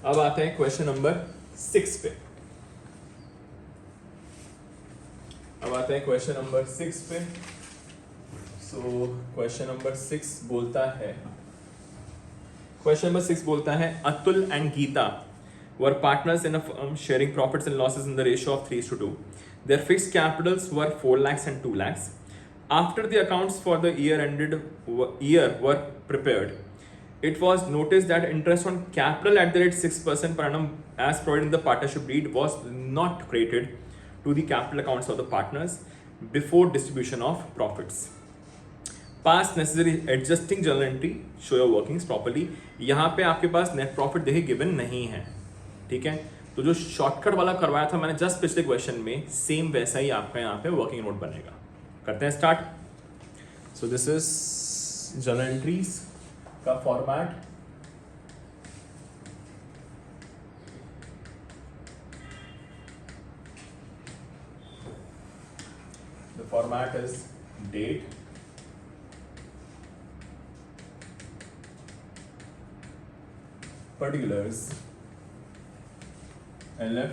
अब आते हैं क्वेश्चन नंबर 6 पे। सो क्वेश्चन नंबर 6 बोलता है Atul and Geeta were partners in a firm sharing profits and losses in the ratio of 3:2. Their fixed capitals were 4 lakhs and 2 lakhs. After the accounts for the year were prepared, it was noticed that interest on capital at the rate 6% per annum as provided in the partnership deed was not credited to the capital accounts of the partners before distribution of profits. Pass necessary adjusting journal entry, show your workings properly. यहाँ पे आपके पास net profit देखिए given नहीं है, ठीक है। तो जो शॉर्टकट वाला करवाया था मैंने जस्ट पिछले क्वेश्चन में, सेम वैसा ही आपका यहाँ पे वर्किंग नोट बनेगा। करते हैं start. So this is journal entries का format. The format is date, particulars, LF,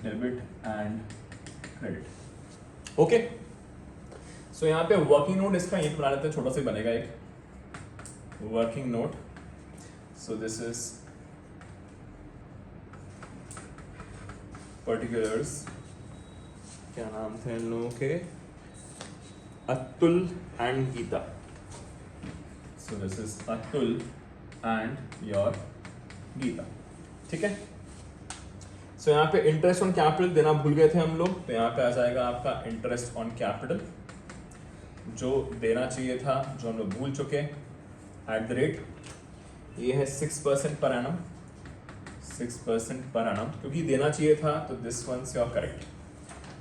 debit and credit. Okay, so यहाँ पे वर्किंग नोट इसका ये बना लेते हैं, छोटा सा बनेगा एक working note. So this is particulars, क्या नाम थे इन लोगों के, Atul and Geeta. So this is Atul and your Geeta, ठीक है। सो यहाँ पे इंटरेस्ट ऑन कैपिटल देना भूल गए थे हम लोग, तो यहाँ पे आ जाएगा आपका इंटरेस्ट ऑन कैपिटल जो देना चाहिए था, जो हम लोग भूल चुके, एट द रेट ये है 6% पर एनम, 6% पर एनम, क्योंकि देना चाहिए था तो दिस वन से correct.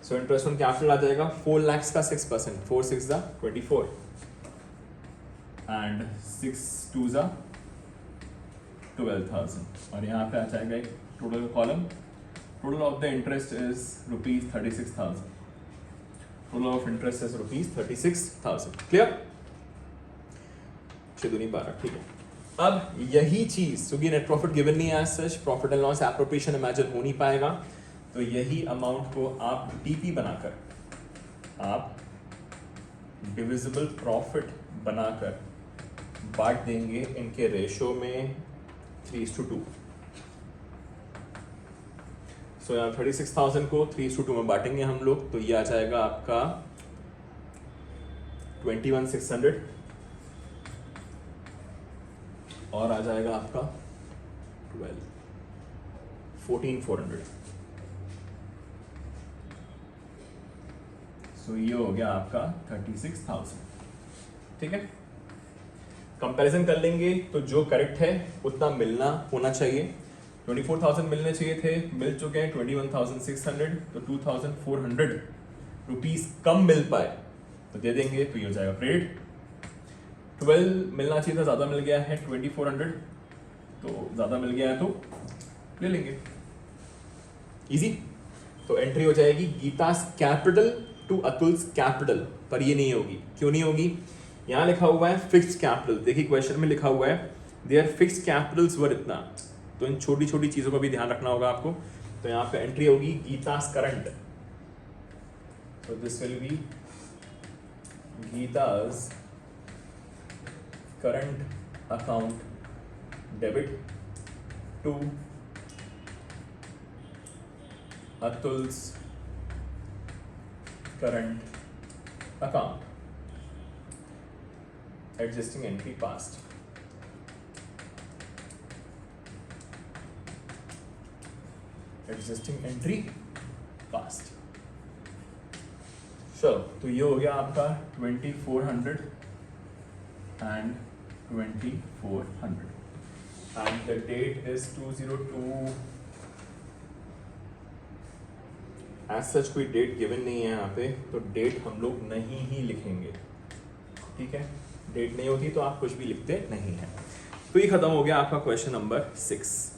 So interest on capital आ जाएगा 4 lakhs का 6%, 4 6 24 एंड 6 2 12,000। और यहाँ पे आ जाएगा एक total column, total of the interest is ₹36,000, total of interest is ₹36,000। Clear? 6 दूनी 12, ठीक है। अब यही चीज, क्योंकि नेट प्रॉफिट गिवन नहीं है as such, profit and loss appropriation imagine हो नहीं पाएगा, तो यही अमाउंट को आप डीपी बनाकर, आप डिविजिबल प्रॉफिट बनाकर बांट देंगे इनके रेशो में 3:2। सो यहाँ 36,000 को 3:2 में बांटेंगे हम लोग, तो ये आ जाएगा आपका 21,600 और आ जाएगा आपका 14,400। सो ये हो गया आपका 36,000, ठीक है। कंपैरिजन कर लेंगे तो जो करेक्ट है उतना मिलना होना चाहिए। 24,000 मिलने चाहिए थे, मिल चुके हैं 21,600, तो 2,400 रुपीज कम मिल पाए तो दे देंगे, तो ये हो जाएगा क्रेडिट। 12 मिलना चाहिए था, ज़्यादा मिल गया है 2,400, तो ज़्यादा मिल गया है तो ले लेंगे, इजी। तो एंट्री हो जाएगी गीतास कैपिटल टू अतुल्स कैपिटल, पर ये नहीं होगी। क्यों नहीं होगी? यहाँ लिखा हुआ है फिक्स्ड कैपिटल, देखिए क्वेश्चन में लिखा हुआ है देयर फिक्स्ड कैपिटल्स वर इतना, तो इन छोटी छोटी चीजों का भी ध्यान रखना होगा आपको। तो यहाँ पे एंट्री होगी गीतास करंट, तो this will be Geeta's current account debit to Atul's current account, adjusting entry past, adjusting entry past। चलो, तो ये हो गया आपका 2,400 and 2,400 and the date is 202। As such कोई डेट गिवन नहीं है यहाँ पे, तो डेट हम लोग नहीं ही लिखेंगे, ठीक है। डेट नहीं होती तो आप कुछ भी लिखते नहीं है। तो ये खत्म हो गया आपका क्वेश्चन नंबर 6।